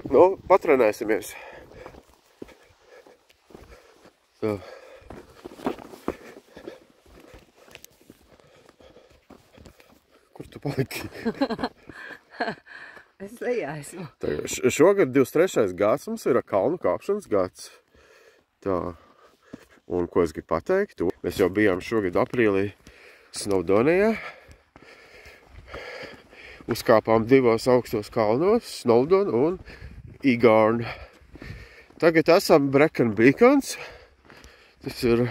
Nu, patrenēsimies. Tā. Kur tu paliki? Es lejā esmu. Šogad 23. gads mums ir kalnu kāpšanas gads. Tā. Un ko es gribu pateikt? Mēs jau bijām šogad aprīlī Snowdonijā. Uzkāpām 2 augstos kalnos, Snowdon un Egarn. Tagad esam Brecon Beacons. Tas ir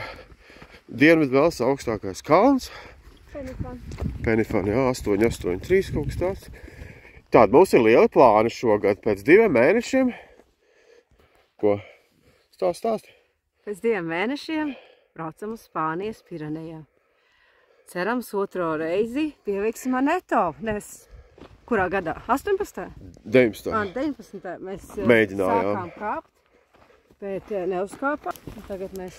Dienvidvels augstākais kalns. Penifan, jā, 883 kaut kas tāds. Tāda mums ir lieli plāni šogad pēc 2 mēnešiem. Ko? Stāsti? Pēc 2 mēnešiem braucam uz Spānijas Pirenejā. Cerams, 2. reizi pieveiksim Aneto. Kurā gadā? 18. 19. 19. Mēs mēģinājām. Sākām kāpt, bet neuzkāpām. Tagad mēs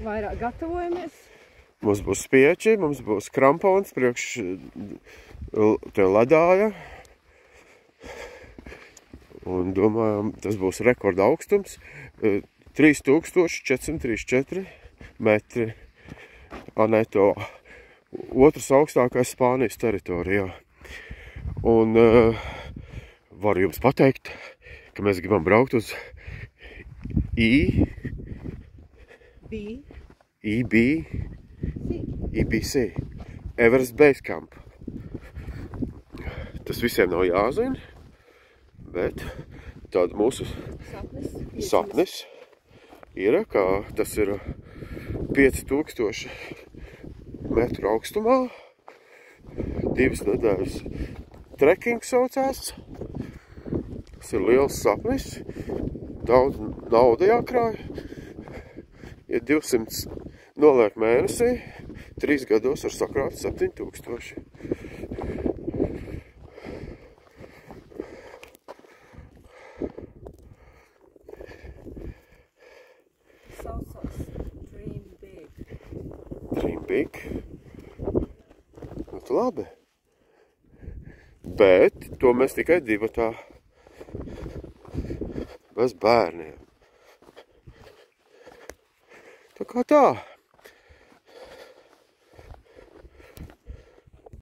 vairāk gatavojamies. Mums būs spieči, mums būs krampons priekš te ledāja. Un domājam, tas būs rekorda augstums. 3434 metri Aneto. 2. augstākais Spānijas teritorijā. Un varu jums pateikt, ka mēs gribam braukt uz EBC, Everest Base Camp. Tas visiem nav jāzina, bet tāda mūsu sapnis ir, ka tas ir 5000 metru augstumā, 2 nedēļas trekking saucās. Tas ir liels sapnis, daudz nauda jākrāj. Ja 200 noliek mēnesī, 3 gados var sakrāt 7000. Saucās Dream Big. Dream Big? Nu, tu labi. Bet to mēs tikai 2 bez bērniem. Tā kā tā.